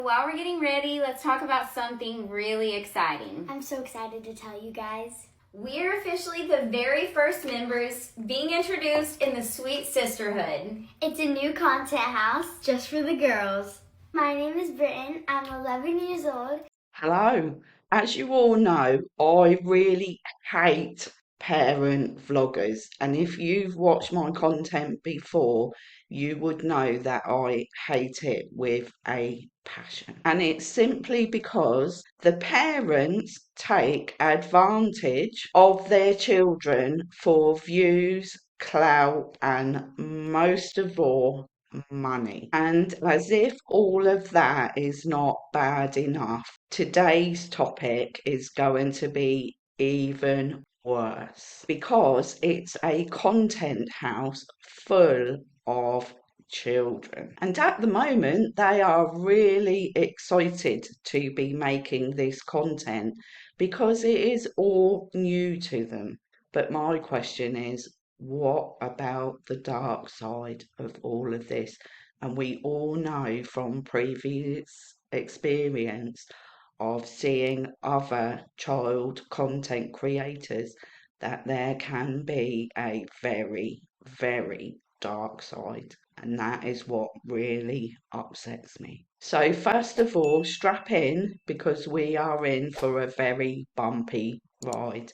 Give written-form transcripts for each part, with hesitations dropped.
While we're getting ready, let's talk about something really exciting. I'm so excited to tell you guys. We're officially the very first members being introduced in the Sweet Sisterhood. It's a new content house just for the girls. My name is Britton. I'm 11 years old. Hello. As you all know, I really hate parent vloggers, and if you've watched my content before, you would know that I hate it with a passion. And it's simply because the parents take advantage of their children for views, clout, and most of all, money. And as if all of that is not bad enough, today's topic is going to be even worse because it's a content house full of children. And at the moment, they are really excited to be making this content because it is all new to them. But my question is, what about the dark side of all of this? And we all know from previous experience of seeing other child content creators that there can be a very, very dark side. And that is what really upsets me. So, first of all, strap in because we are in for a very bumpy ride.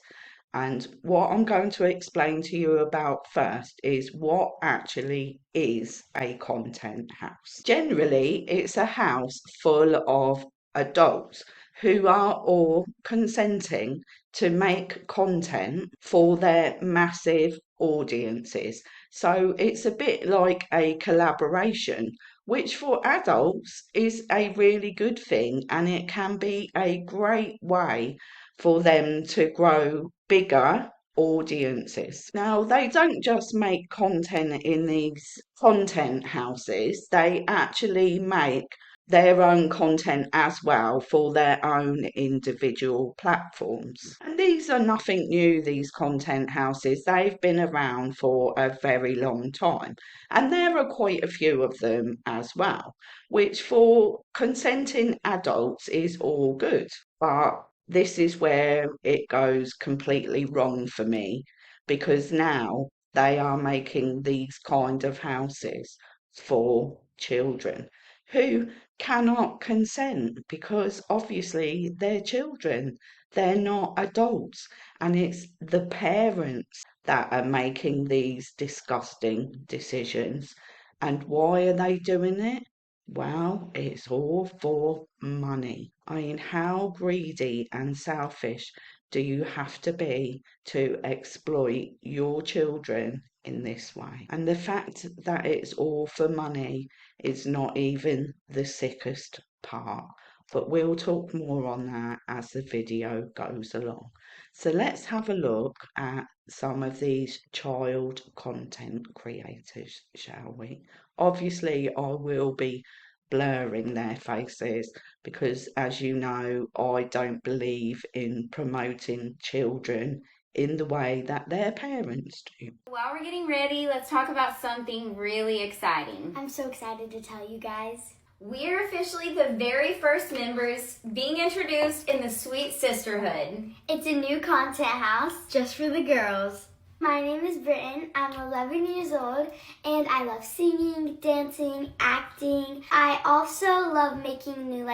And what I'm going to explain to you about first is what actually is a content house. Generally, it's a house full of adults who are all consenting to make content for their massive audiences. So it's a bit like a collaboration, which for adults is a really good thing, and it can be a great way for them to grow bigger audiences. Now, they don't just make content in these content houses, they actually make their own content as well for their own individual platforms. And these are nothing new, these content houses. They've been around for a very long time. And there are quite a few of them as well, which for consenting adults is all good. But this is where it goes completely wrong for me because now they are making these kind of houses for children who cannot consent because obviously they're children, they're not adults, and it's the parents that are making these disgusting decisions. And why are they doing it? Well, it's all for money. I mean, how greedy and selfish do you have to be to exploit your children in this way? And the fact that it's all for money is not even the sickest part. But we'll talk more on that as the video goes along. So let's have a look at some of these child content creators, shall we? Obviously, I will be blurring their faces because, as you know, I don't believe in promoting children in the way that their parents do. While we're getting ready, let's talk about something really exciting. I'm so excited to tell you guys. We're officially the very first members being introduced in the Sweet Sisterhood. It's a new content house just for the girls. My name is Britton. I'm 11 years old and I love singing, dancing, acting. I also love making new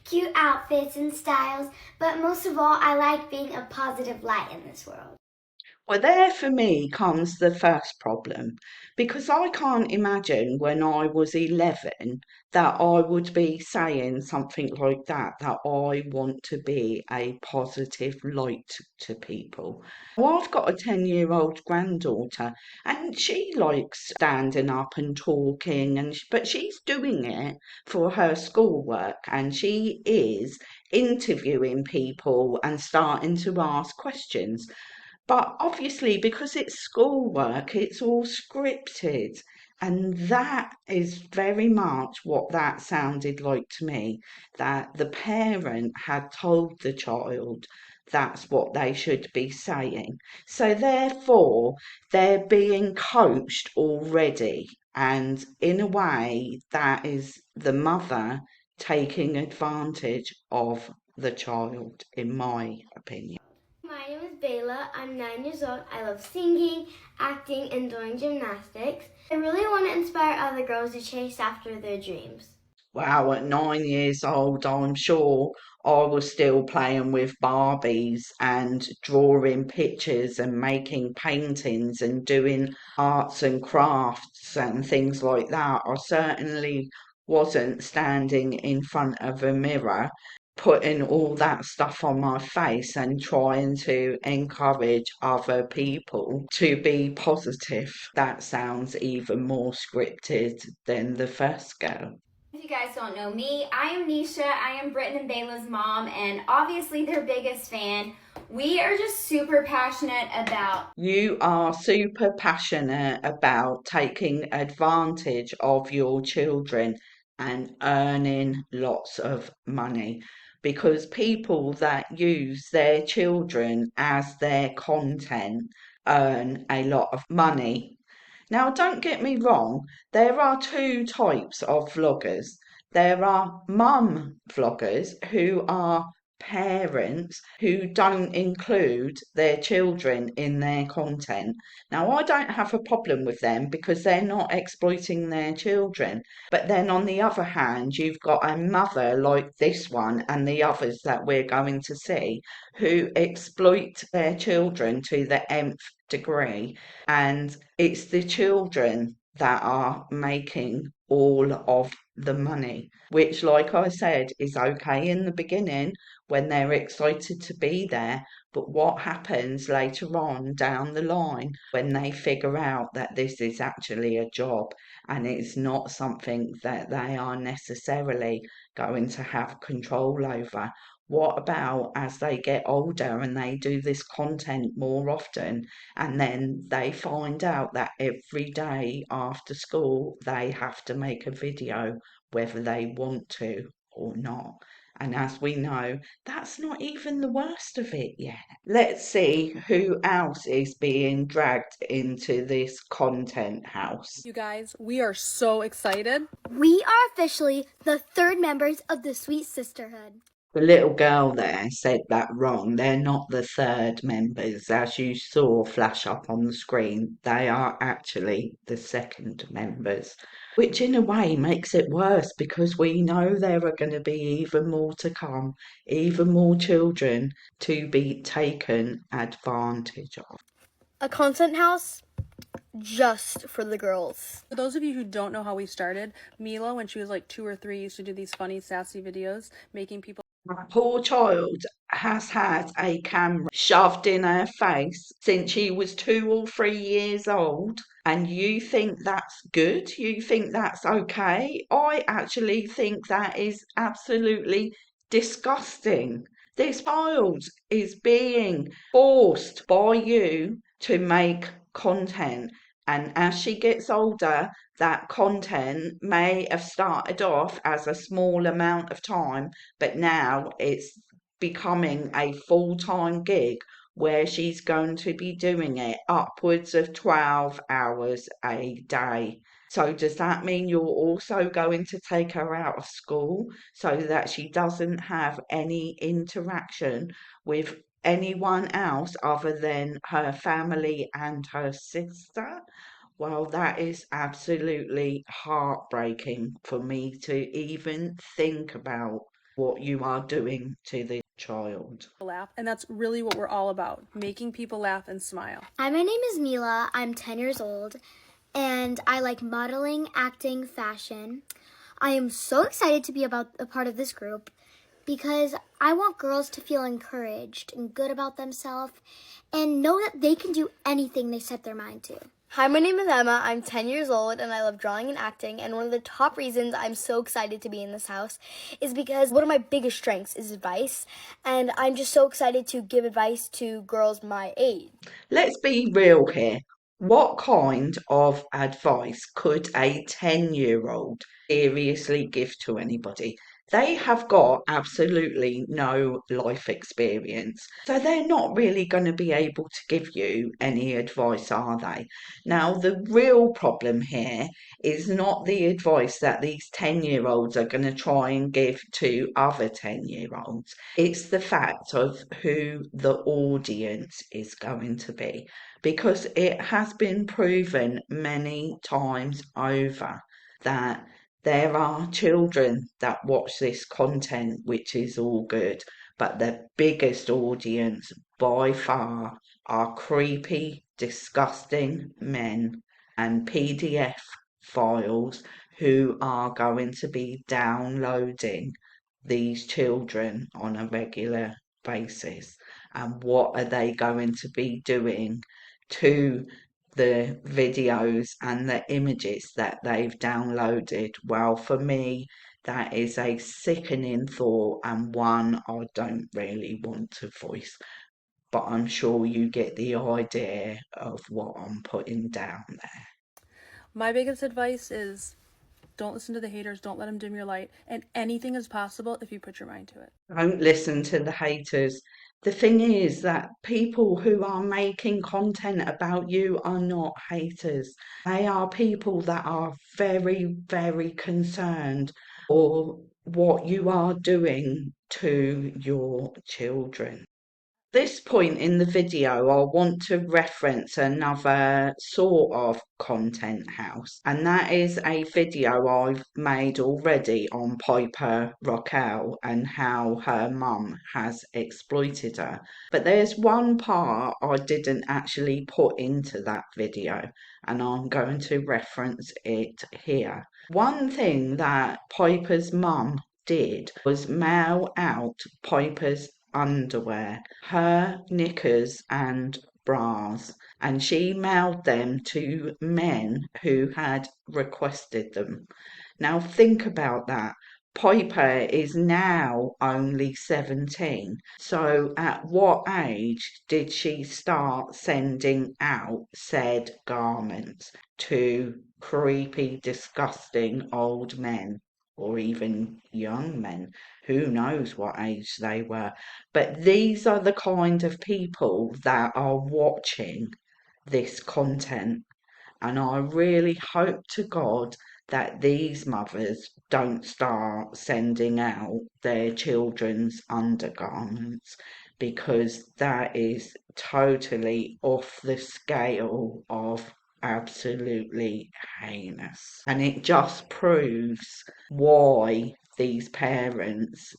cute outfits and styles, but most of all I like being a positive light in this world. Well, there for me comes the first problem because I can't imagine when I was 11 that I would be saying something like that I want to be a positive light to people. Well, I've got a 10-year-old granddaughter and she likes standing up and talking, but she's doing it for her schoolwork and she is interviewing people and starting to ask questions. But obviously, because it's schoolwork, it's all scripted. And that is very much what that sounded like to me, that the parent had told the child that's what they should be saying. So therefore, they're being coached already. And in a way, that is the mother taking advantage of the child, in my opinion. My name is Bayla. I'm 9 years old. I love singing, acting, and doing gymnastics. I really want to inspire other girls to chase after their dreams. Wow, at 9 years old, I'm sure I was still playing with Barbies and drawing pictures and making paintings and doing arts and crafts and things like that. I certainly wasn't standing in front of a mirror putting all that stuff on my face and trying to encourage other people to be positive. That sounds even more scripted than the first girl. If you guys don't know me, I am Nisha. I am Britton and Bayla's mom, and obviously their biggest fan. We are just super passionate about. You are super passionate about taking advantage of your children and earning lots of money, because people that use their children as their content earn a lot of money. Now, don't get me wrong, there are two types of vloggers. There are mum vloggers who are parents who don't include their children in their content. Now, I don't have a problem with them because they're not exploiting their children. But then on the other hand, you've got a mother like this one and the others that we're going to see who exploit their children to the nth degree, and it's the children that are making all of the money, which, like I said, is okay in the beginning when they're excited to be there. But what happens later on down the line when they figure out that this is actually a job and it's not something that they are necessarily going to have control over? What about as they get older and they do this content more often, and then they find out that every day after school they have to make a video whether they want to or not? And as we know, that's not even the worst of it yet. Let's see who else is being dragged into this content house. You guys, we are so excited. We are officially the third members of the Sweet Sisterhood. The little girl there said that wrong. They're not the third members. As you saw flash up on the screen, they are actually the second members, which in a way makes it worse because we know there are going to be even more to come, even more children to be taken advantage of. A content house just for the girls. For those of you who don't know how we started, Mila, when she was like 2 or 3, used to do these funny, sassy videos, making people. That poor child has had a camera shoved in her face since she was 2 or 3 years old, and you think that's good? You think that's okay? I actually think that is absolutely disgusting. This child is being forced by you to make content, and as she gets older, that content may have started off as a small amount of time, but now it's becoming a full-time gig where she's going to be doing it upwards of 12 hours a day. So does that mean you're also going to take her out of school so that she doesn't have any interaction with anyone else other than her family and her sister? Well, that is absolutely heartbreaking for me to even think about what you are doing to this child. Laugh, and that's really what we're all about, making people laugh and smile. Hi, my name is Mila. I'm 10 years old, and I like modeling, acting, fashion. I am so excited to be a part of this group because I want girls to feel encouraged and good about themselves and know that they can do anything they set their mind to. Hi, my name is Emma. I'm 10 years old and I love drawing and acting. And one of the top reasons I'm so excited to be in this house is because one of my biggest strengths is advice. And I'm just so excited to give advice to girls my age. Let's be real here. What kind of advice could a 10-year-old seriously give to anybody? They have got absolutely no life experience. So they're not really going to be able to give you any advice, are they? Now, the real problem here is not the advice that these 10-year-olds are going to try and give to other 10-year-olds. It's the fact of who the audience is going to be, because it has been proven many times over that there are children that watch this content, which is all good, but the biggest audience by far are creepy, disgusting men and PDF files who are going to be downloading these children on a regular basis. And what are they going to be doing to the videos and the images that they've downloaded? Well, for me, that is a sickening thought, and one I don't really want to voice. But I'm sure you get the idea of what I'm putting down there. My biggest advice is don't listen to the haters, don't let them dim your light, and anything is possible if you put your mind to it. Don't listen to the haters. The thing is that people who are making content about you are not haters. They are people that are very, very concerned for what you are doing to your children. This point in the video, I want to reference another sort of content house, and that is a video I've made already on Piper Rockell and how her mum has exploited her. But there's one part I didn't actually put into that video, and I'm going to reference it here. One thing that Piper's mum did was mail out Piper's underwear, her knickers and bras, and she mailed them to men who had requested them. Now think about that. Piper is now only 17. So at what age did she start sending out said garments to creepy, disgusting old men? Or even young men, who knows what age they were. But these are the kind of people that are watching this content. And I really hope to God that these mothers don't start sending out their children's undergarments, because that is totally off the scale of absolutely heinous. And it just proves why these parents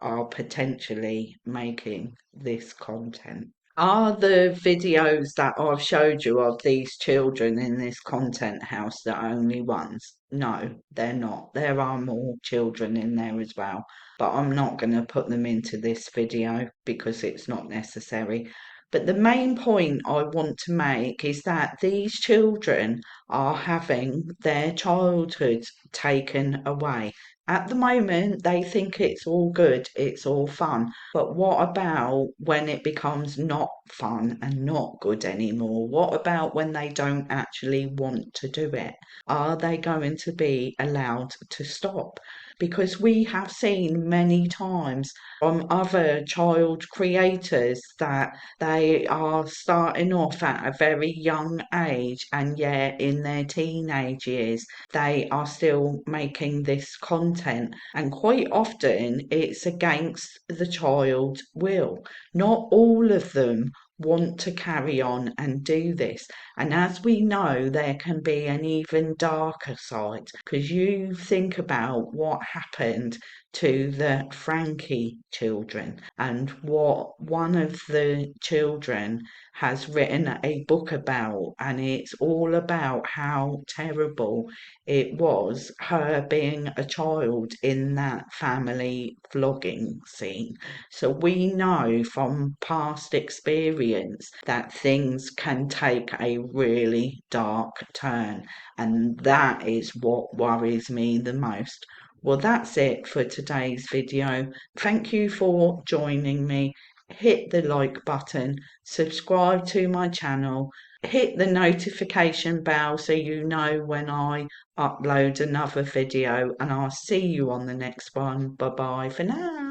are potentially making this content. Are the videos that I've showed you of these children in this content house the only ones? No, they're not. There are more children in there as well, but I'm not going to put them into this video because it's not necessary. But the main point I want to make is that these children are having their childhood taken away. At the moment, they think it's all good, it's all fun. But what about when it becomes not fun and not good anymore? What about when they don't actually want to do it? Are they going to be allowed to stop? Because we have seen many times from other child creators that they are starting off at a very young age, and yet in their teenage years they are still making this content, and quite often it's against the child's will. Not all of them want to carry on and do this, and as we know, there can be an even darker side, because you think about what happened to the Frankie children, and what one of the children has written a book about, and it's all about how terrible it was, her being a child in that family vlogging scene. So we know from past experience that things can take a really dark turn, and that is what worries me the most. Well, that's it for today's video. Thank you for joining me. hit the like button, subscribe to my channel, hit the notification bell so you know when I upload another video, and I'll see you on the next one. Bye bye for now.